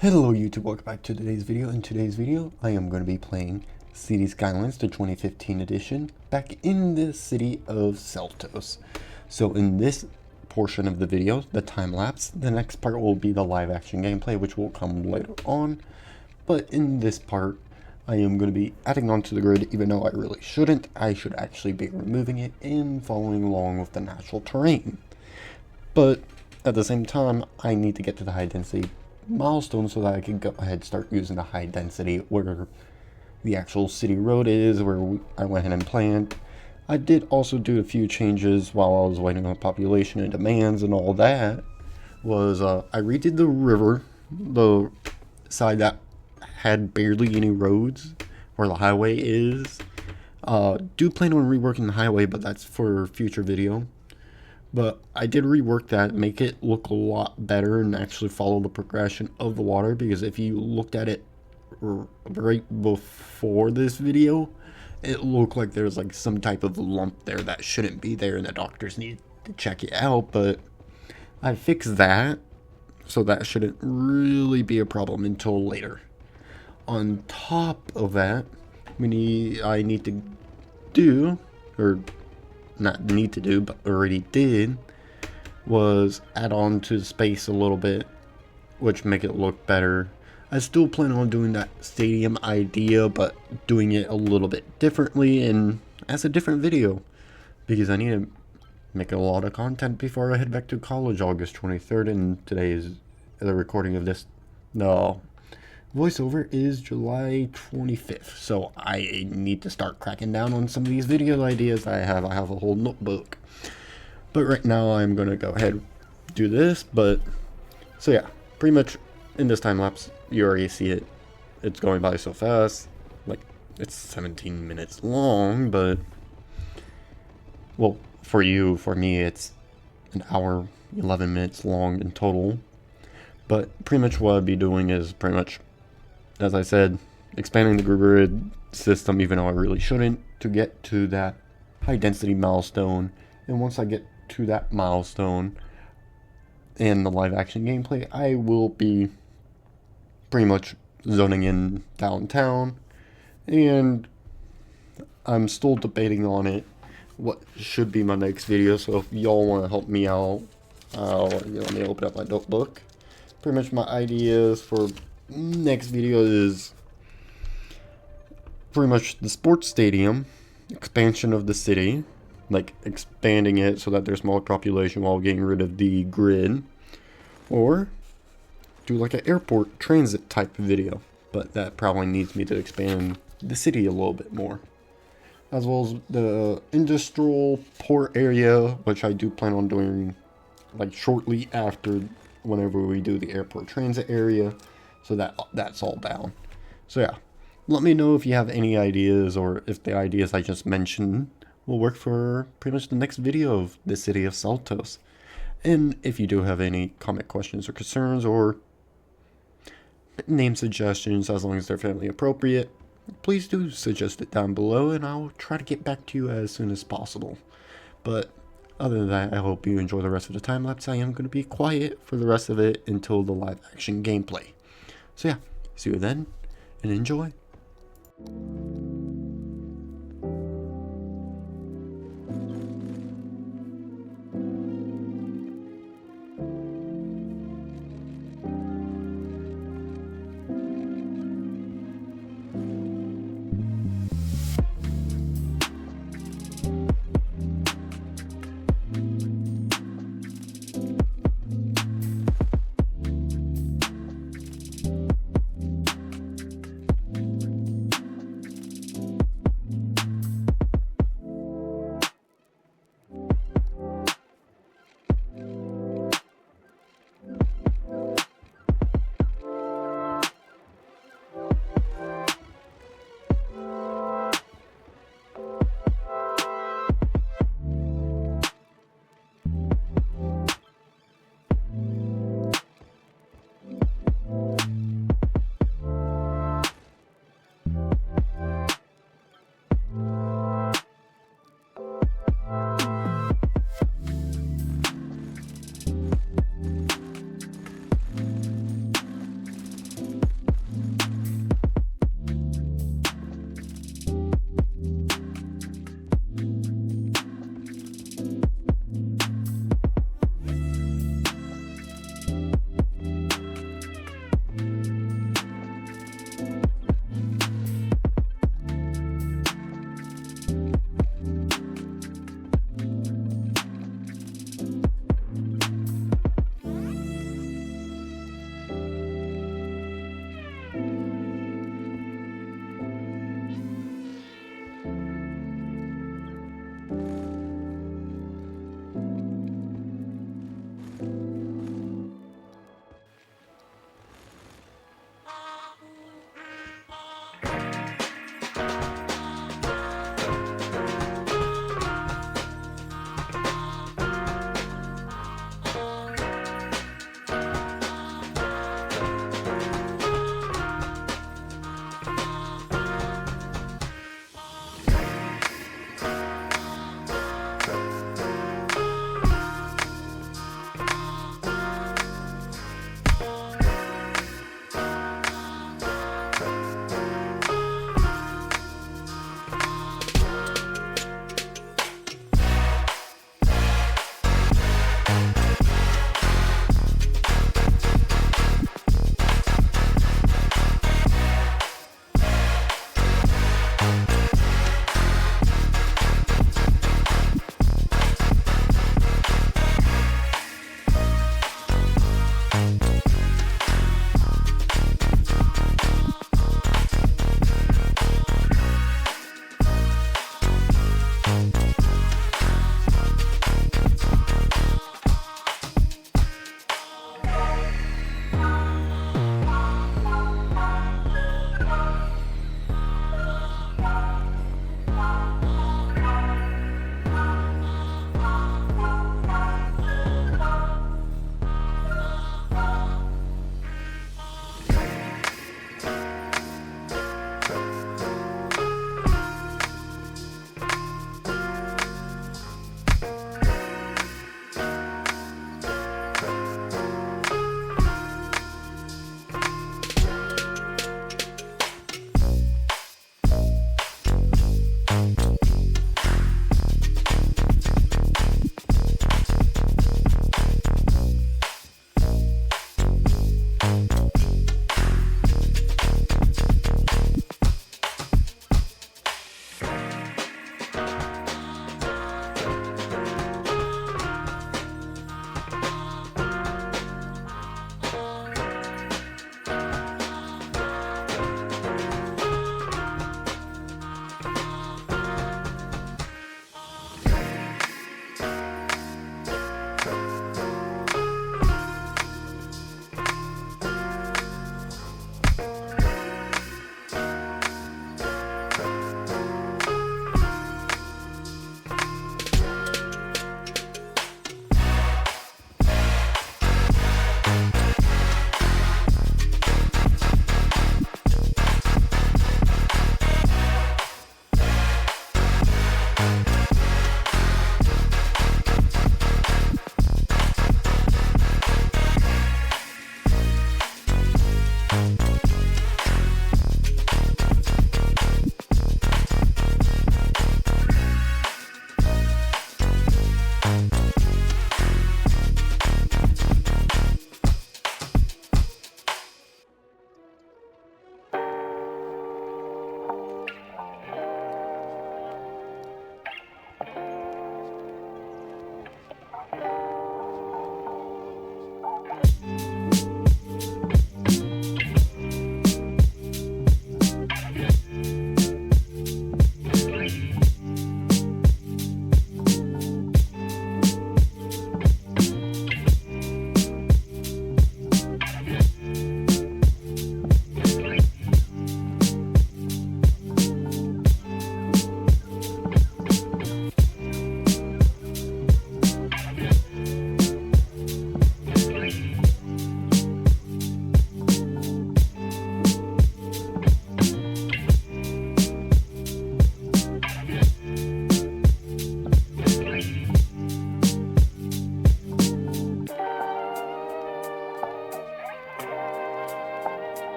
Hello YouTube, welcome back to today's video. In today's video, I am going to be playing Cities Skylines, the 2015 edition, back in the city of Seltos. So in this portion of the video, the time lapse, the next part will be the live action gameplay, which will come later on. But in this part, I am going to be adding onto the grid, even though I really shouldn't. I should actually be removing it and following along with the natural terrain. But at the same time, I need to get to the high density milestone so that I can go ahead and start using the high density where the actual city road is, where I went ahead and planned. I did also do a few changes while I was waiting on population and demands and all that. I redid the river, the side that had barely any roads, where the highway is. Do plan on reworking the highway, but that's for future video. But I did rework that, make it look a lot better and actually follow the progression of the water, because if you looked at it right before this video, it looked like there's like some type of lump there that shouldn't be there and the doctors need to check it out. But I fixed that, so that shouldn't really be a problem until later. On top of that, I need to do, or not need to do, but already did, was add on to the space a little bit, which make it look better. I still plan on doing that stadium idea, but doing it a little bit differently and as a different video, because I need to make a lot of content before I head back to college August 23rd, and today is the recording of this. No, voiceover is July 25th, so I need to start cracking down on some of these video ideas I have. I have a whole notebook, but right now I'm gonna go ahead and do this. But so yeah, pretty much in this time lapse, you already see it. It's going by so fast, like it's 17 minutes long, but well, for you, for me, it's an hour 11 minutes long in total. But pretty much what I'd be doing is pretty much, as I said, expanding the grid system, even though I really shouldn't, to get to that high density milestone. And once I get to that milestone and the live action gameplay, I will be pretty much zoning in downtown. And I'm still debating on it, what should be my next video. So if y'all want to help me out, let me open up my notebook. Pretty much my ideas for next video is pretty much the sports stadium, expansion of the city, like expanding it so that there's more population while getting rid of the grid, or do like an airport transit type video, but that probably needs me to expand the city a little bit more, as well as the industrial port area, which I do plan on doing like shortly after, whenever we do the airport transit area, so that's all down. So yeah, let me know if you have any ideas, or if the ideas I just mentioned will work for pretty much the next video of the city of Seltos. And if you do have any comment, questions, or concerns, or name suggestions, as long as they're family appropriate, please do suggest it down below, and I'll try to get back to you as soon as possible. But other than that, I hope you enjoy the rest of the time lapse. I am going to be quiet for the rest of it until the live action gameplay. So yeah, see you then, and enjoy.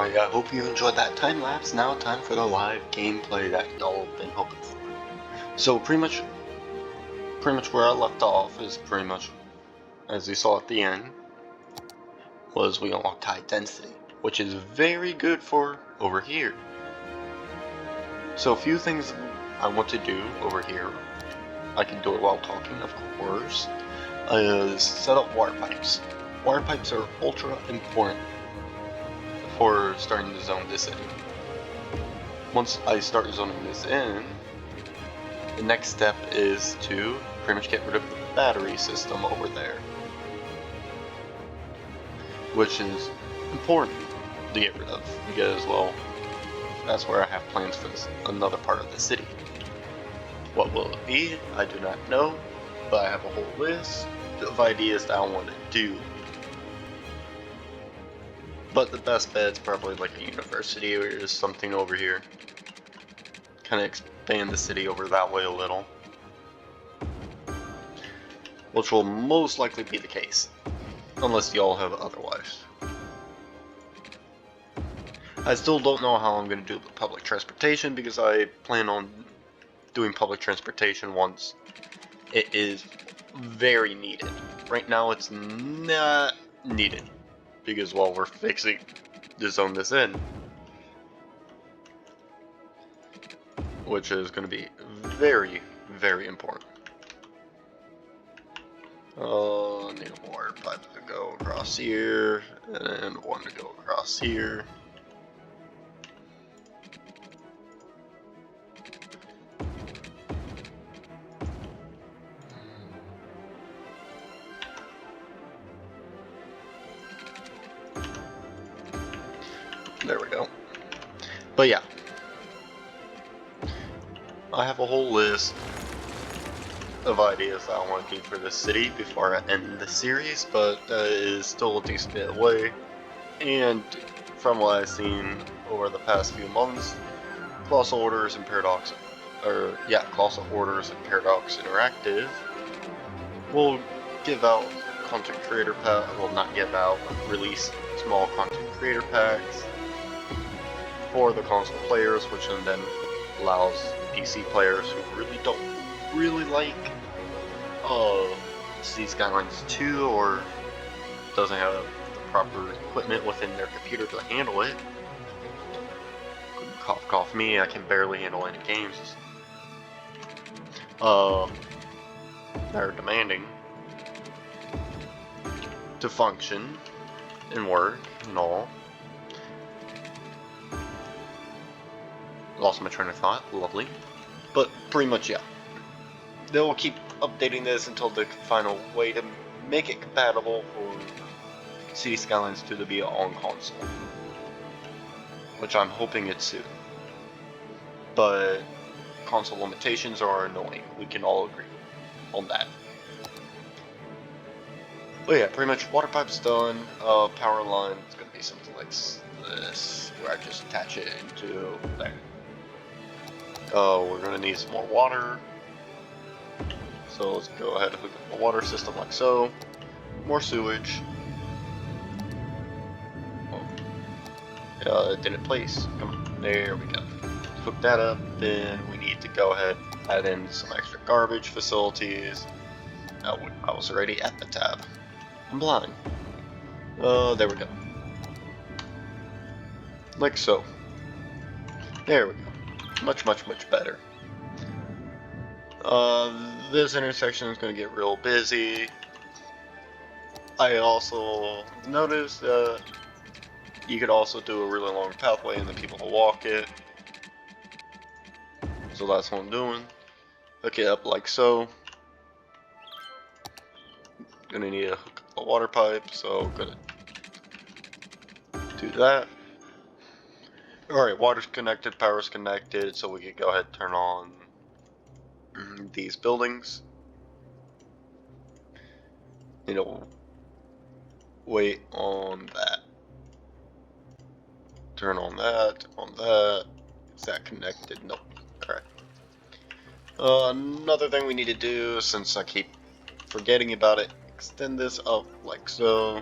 Alright, I hope you enjoyed that time lapse. Now time for the live gameplay that y'all have been hoping for. So pretty much where I left off is pretty much, as you saw at the end, was we unlocked high density, which is very good for over here. So a few things I want to do over here, I can do it while talking, of course, is set up water pipes. Water pipes are ultra important for starting to zone this in. Once I start zoning this in, the next step is to pretty much get rid of the battery system over there, which is important to get rid of because, well, that's where I have plans for this another part of the city. What will it be? I do not know, but I have a whole list of ideas that I want to do. But the best bet's probably like a university or something over here. Kind of expand the city over that way a little. Which will most likely be the case. Unless y'all have otherwise. I still don't know how I'm going to do the public transportation because I plan on doing public transportation once it is very needed. Right now it's not needed. Because, well, we're fixing to zone this in, which is going to be very, very important. Need a water pipe to go across here, and one to go across here. There we go. But yeah, I have a whole list of ideas that I want to do for this city before I end the series, but that is still a decent bit away. And from what I've seen over the past few months, Colossal Orders and Paradox, Colossal Orders and Paradox Interactive will give out content creator packs. Well, not give out, but release small content creator packs for the console players, which then allows PC players who don't really like Cities Skylines 2 or doesn't have the proper equipment within their computer to handle it. Cough cough me, I can barely handle any games. They're demanding to function and work and all. Lost my train of thought, lovely. But pretty much, yeah. They'll keep updating this until they find a way to make it compatible for Cities Skylines 2 to be on console. Which I'm hoping it's soon. But console limitations are annoying. We can all agree on that. But yeah, pretty much water pipe's done. Power line is going to be something like this, where I just attach it into there. We're going to need some more water. So let's go ahead and hook up a water system like so. More sewage. It didn't place. Come on. There we go. Hook that up. Then we need to go ahead and add in some extra garbage facilities. I was already at the tab. I'm blind. There we go. Like so. There we go. Much better. This intersection is going to get real busy. I also noticed that you could also do a really long pathway and then people will walk it. So that's what I'm doing. Hook it up like so. Gonna need to hook up a water pipe, so gonna do that. Alright, water's connected, power's connected, so we can go ahead and turn on these buildings. You know, wait on that. Turn on that, Is that connected? Nope. Alright. Another thing we need to do, since I keep forgetting about it, extend this up like so.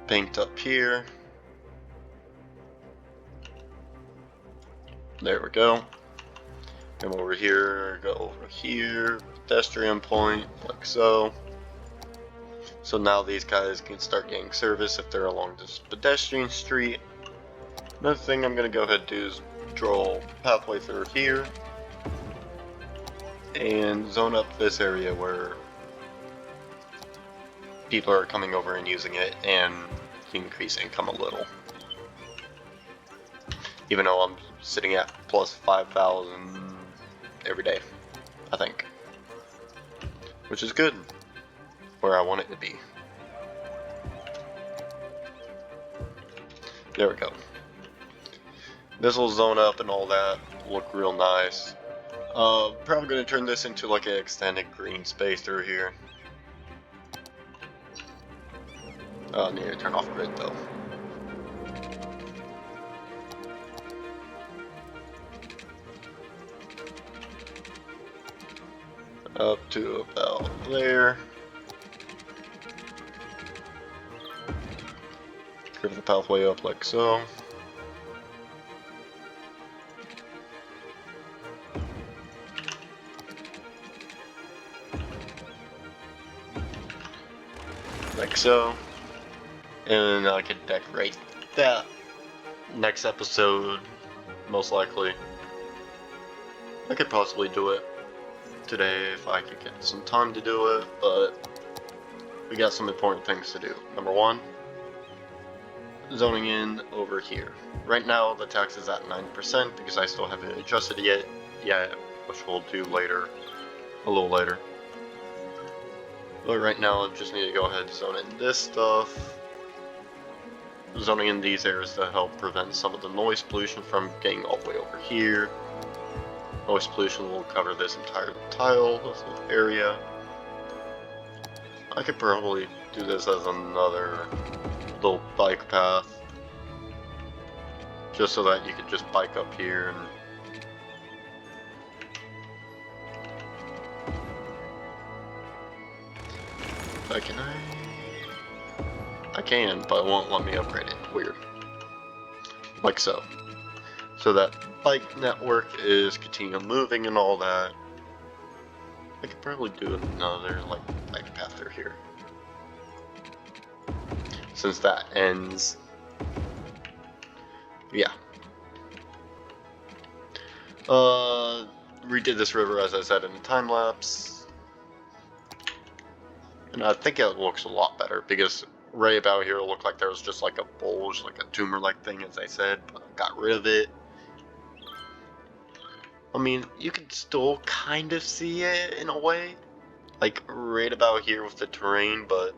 paint up here. There we go. Come over here, go over here, pedestrian point, like so. So now these guys can start getting service if they're along this pedestrian street. Another thing I'm going to go ahead and do is draw a pathway through here. And zone up this area where people are coming over and using it and increase income a little. Even though I'm sitting at plus 5,000 every day, I think. Which is good. Where I want it to be. There we go. This will zone up and all that, look real nice. Probably going to turn this into like an extended green space through here. I need to turn off grid though. Up to about there. Curve the pathway up like so. Like so. And I could decorate that next episode, most likely. I could possibly do it today if I could get some time to do it, but we got some important things to do. Number one, zoning in over here. Right now the tax is at 9% because I still haven't adjusted it yet, which we'll do later, a little later. But right now I just need to go ahead and zone in this stuff. Zoning in these areas to help prevent some of the noise pollution from getting all the way over here. Noise pollution will cover this entire tile, this whole area. I could probably do this as another little bike path. Just so that you could just bike up here and I can, but it won't let me upgrade it. Weird. Like so. So that bike network is continuing moving and all that. I could probably do another like bike path through here. Since that ends. Yeah. Redid this river as I said in the time lapse. And I think it looks a lot better because right about here it looked like there was just like a bulge, like a tumor-like thing as I said, but I got rid of it. I mean, you can still kind of see it in a way, like right about here with the terrain, but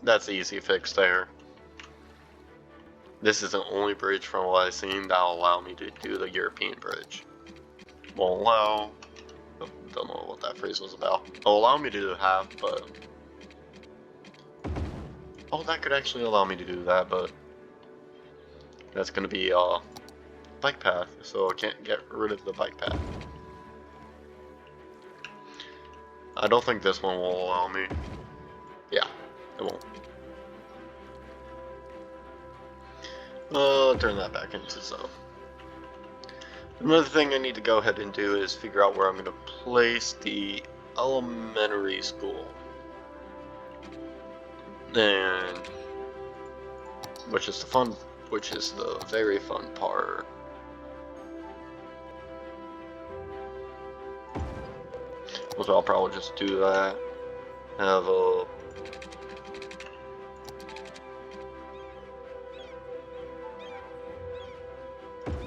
that's an easy fix there. This is the only bridge from what I've seen that'll allow me to do the European bridge. Won't allow. Don't know what that phrase was about. It'll allow me to do half, but oh, that could actually allow me to do that, but that's gonna be a bike path, so I can't get rid of the bike path. I don't think this one will allow me. Yeah, it won't. I'll turn that back into so. Another thing I need to go ahead and do is figure out where I'm going to place the elementary school. And which is the very fun part. So I'll probably just do that. Have a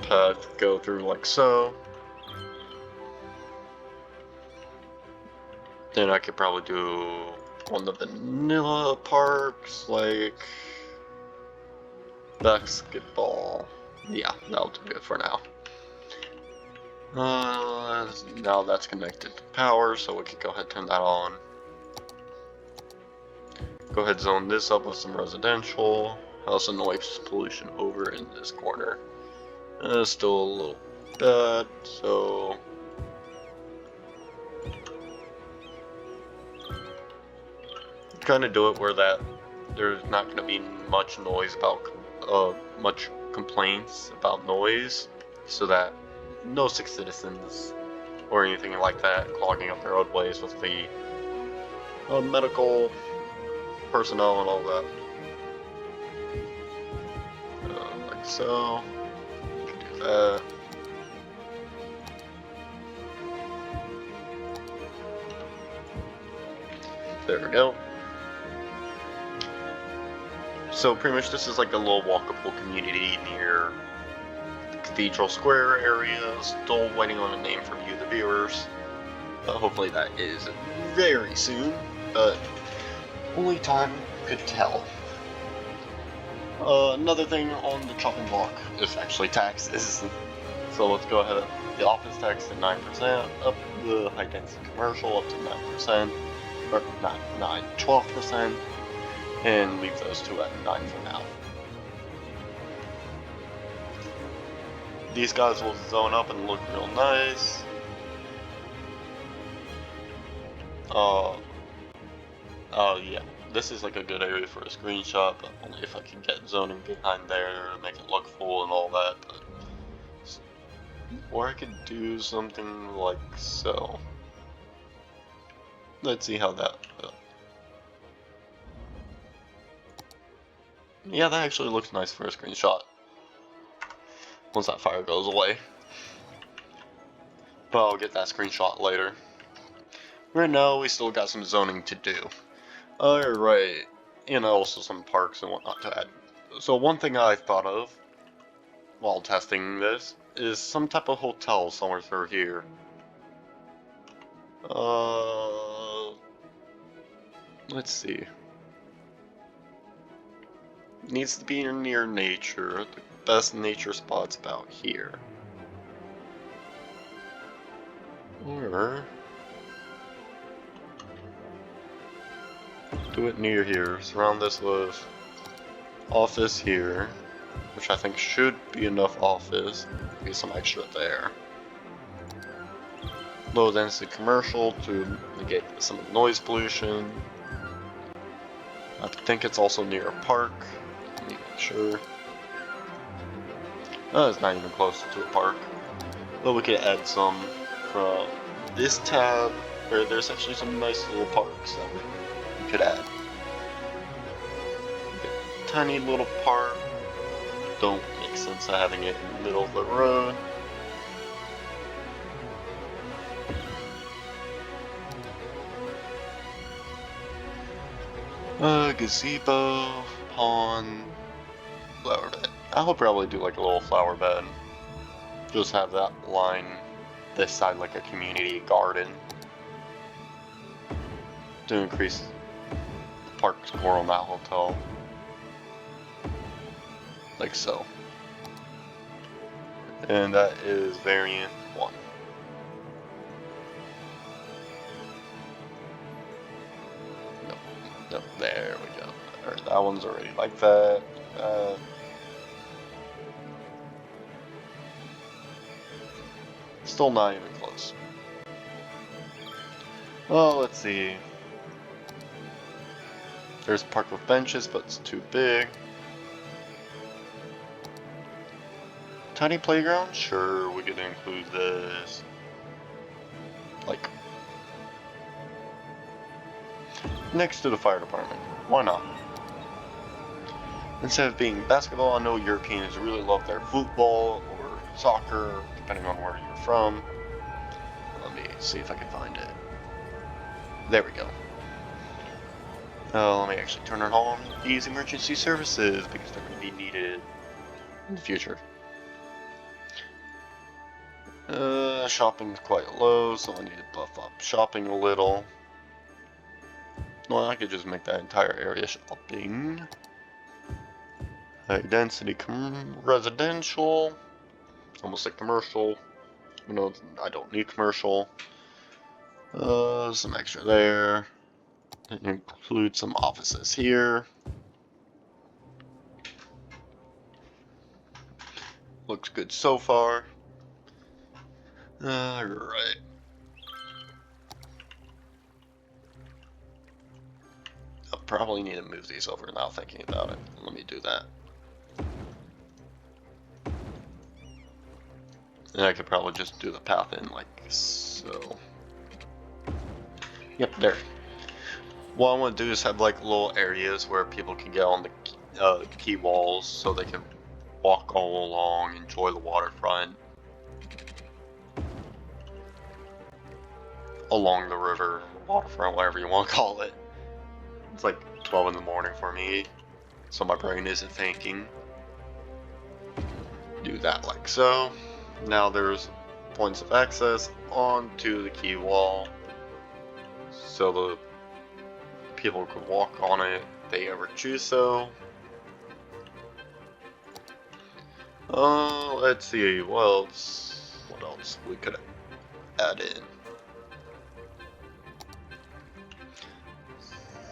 path go through like so. Then I could probably do one of the vanilla parks, like basketball. Yeah, that'll do good for now. Now that's connected to power, so we can go ahead and turn that on. Go ahead and zone this up with some residential. Also noise pollution over in this corner. Still a little bad, so kind of do it where that there's not going to be much noise about, much complaints about noise, so that no sick citizens or anything like that clogging up their roadways with the medical personnel and all that. Like so. Do that. There we go. So pretty much this is like a little walkable community near the Cathedral Square area. Still waiting on a name from you, the viewers. Hopefully that is very soon, but only time could tell. Another thing on the chopping block is actually taxes. So let's go ahead. The office tax to 9%, up the high density commercial up to 9%, or not 9, 12%, and leave those two at 9 for now. These guys will zone up and look real nice. Yeah, this is like a good area for a screenshot, but only if I can get zoning behind there to make it look full and all that. But, or I could do something like so. Let's see how that. Yeah, that actually looks nice for a screenshot. Once that fire goes away. But I'll get that screenshot later. Right now, we still got some zoning to do. Alright, and also some parks and whatnot to add. So one thing I've thought of while testing this is some type of hotel somewhere through here. Let's see. Needs to be near nature. The best nature spot's about here. Or do it near here. Surround this with office here, which I think should be enough office. Maybe some extra there. Low density commercial to negate some noise pollution. I think it's also near a park. Let me make sure. Oh, it's not even close to a park. But we could add some from this tab, where there's actually some nice little parks that we could add. Tiny little park. Don't make sense of having it in the middle of the road. Gazebo, pond, flower bed. I will probably do like a little flower bed. Just have that line this side like a community garden to increase the park score on that hotel. Like so. And that is variant 1. Nope, there we go. Alright, that one's already like that. Still not even close. Oh, let's see. There's a park with benches, but it's too big. Tiny playground? Sure, we could include this. Like, next to the fire department. Why not? Instead of being basketball, I know Europeans really love their football or soccer, depending on where you're from. Let me see if I can find it. There we go. Let me actually turn it on these emergency services because they're going to be needed in the future. Shopping's quite low, so I need to buff up shopping a little. Well, I could just make that entire area shopping. High density residential. Almost like commercial. You know, I don't need commercial. Some extra there. Include some offices here. Looks good so far. Alright. probably need to move these over now thinking about it. Let me do that. And I could probably just do the path in like so. Yep, there. What I want to do is have like little areas where people can get on the key walls so they can walk all along, enjoy the waterfront. Along the river, waterfront, whatever you want to call it. It's like 12 in the morning for me, so my brain isn't thinking. Do that like so. Now there's points of access onto the key wall, so the people could walk on it if they ever choose so. Let's see, what else we could add in.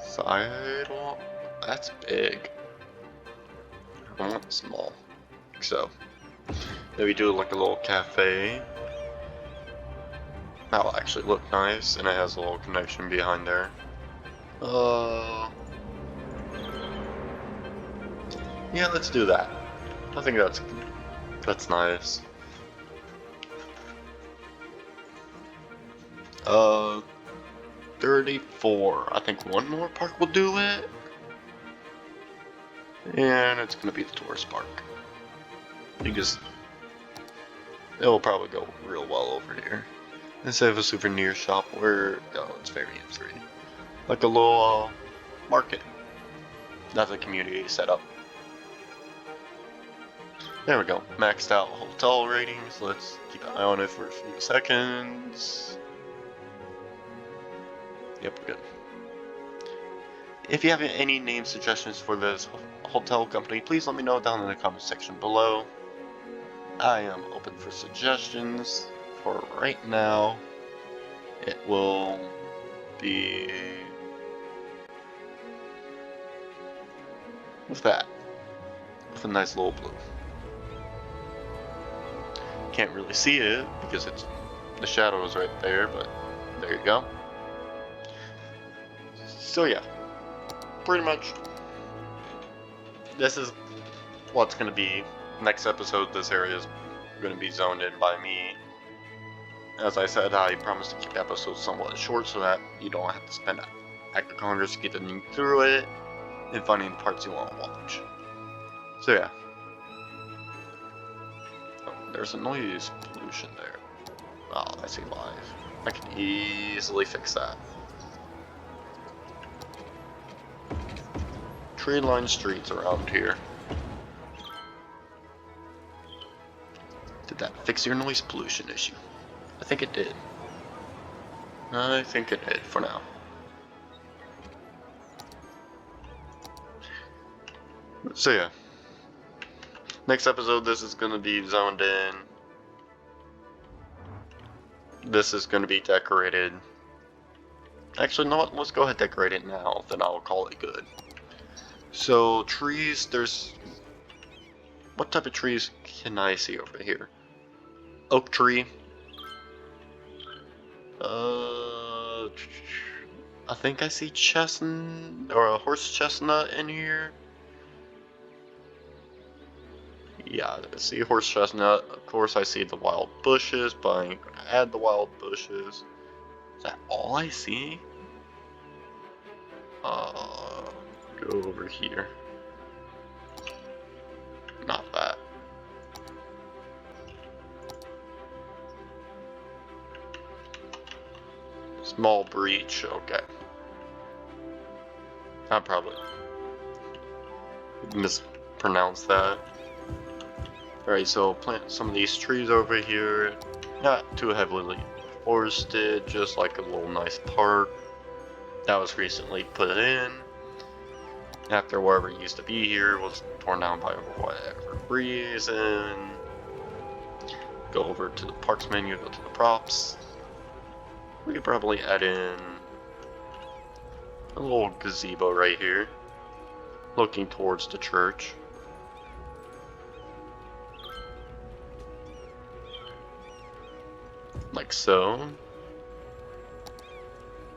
Sidewalk, that's big. I want small, so maybe do like a little cafe. That'll actually look nice, and it has a little connection behind there. Yeah, let's do that. I think that's nice. 34. I think one more park will do it. And it's gonna be the tourist park. Because it'll probably go real well over here. Instead of a souvenir shop where, oh, it's very free. Like a little market. That's a community setup. There we go. Maxed out hotel ratings. Let's keep an eye on it for a few seconds. Yep, we're good. If you have any name suggestions for this hotel company, please let me know down in the comment section below. I am open for suggestions. For right now, it will be with that, with a nice little blue. Can't really see it because it's the shadow is right there, but there you go. So yeah, pretty much this is what's going to be next episode. This area is going to be zoned in by me. As I said, I promise to keep the episodes somewhat short so that you don't have to spend Act of Congress getting through it and finding the parts you want to watch. So yeah. Oh, there's a noise pollution there. Oh, I see live. I can easily fix that. Tree-lined streets around here. Did that fix your noise pollution issue? I think it did. I think it did for now. So yeah. Next episode, this is going to be zoned in. This is going to be decorated. Actually, no, let's go ahead and decorate it now, then I'll call it good. So, trees, there's... What type of trees can I see over here? Oak tree. I think I see chestnut, or a horse chestnut in here. Yeah, I see horse chestnut. Of course, I see the wild bushes, but I ain't gonna add the wild bushes. Is that all I see? Go over here. Not that. Small breach, okay. I probably mispronounced that. Alright, so plant some of these trees over here. Not too heavily forested, just like a little nice park. That was recently put in. After wherever it used to be here was torn down by whatever reason. Go over to the parks menu, go to the props. We could probably add in a little gazebo right here, looking towards the church. Like so.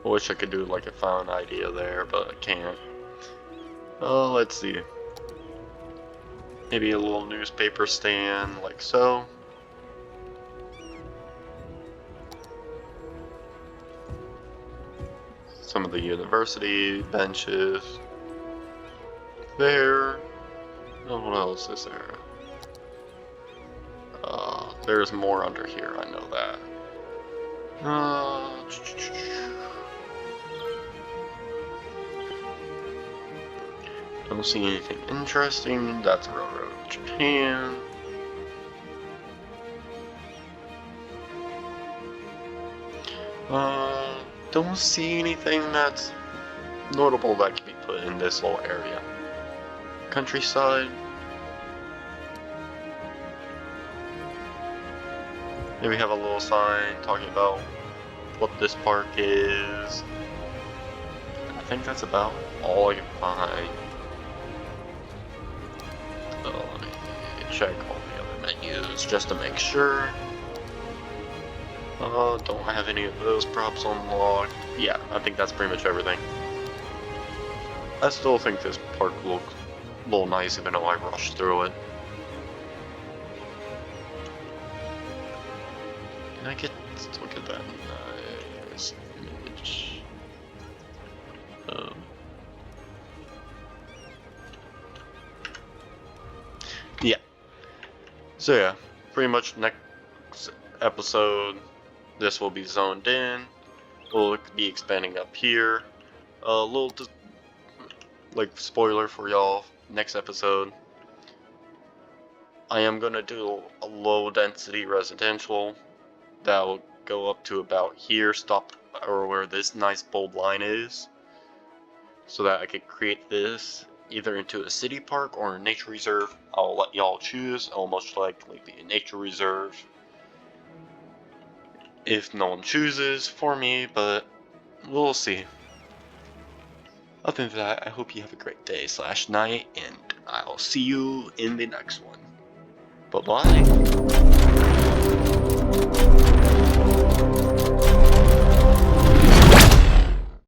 I wish I could do like a fun idea there, but I can't. Let's see. Maybe a little newspaper stand, like so. Some of the university benches. There. Oh, what else is there? There's more under here, I know that. Don't see anything interesting. That's Railroad of Japan. Don't see anything that's notable that can be put in this little area. Countryside. Maybe have a little sign talking about what this park is. I think that's about all I can find. So let me check all the other menus just to make sure. Don't have any of those props unlocked. Yeah, I think that's pretty much everything. I still think this park looks a little nice even though I rushed through it. Can I get, let's look at that nice image. Yeah. So yeah, pretty much next episode, this will be zoned in. We'll be expanding up here. A little, like, spoiler for y'all, next episode, I am gonna do a low density residential that will go up to about here, stop or where this nice bold line is, so that I could create this either into a city park or a nature reserve. I'll let y'all choose. It'll most likely be a nature reserve if no one chooses for me, but we'll see. Other than that, I hope you have a great day / night, and I'll see you in the next one. Bye-bye.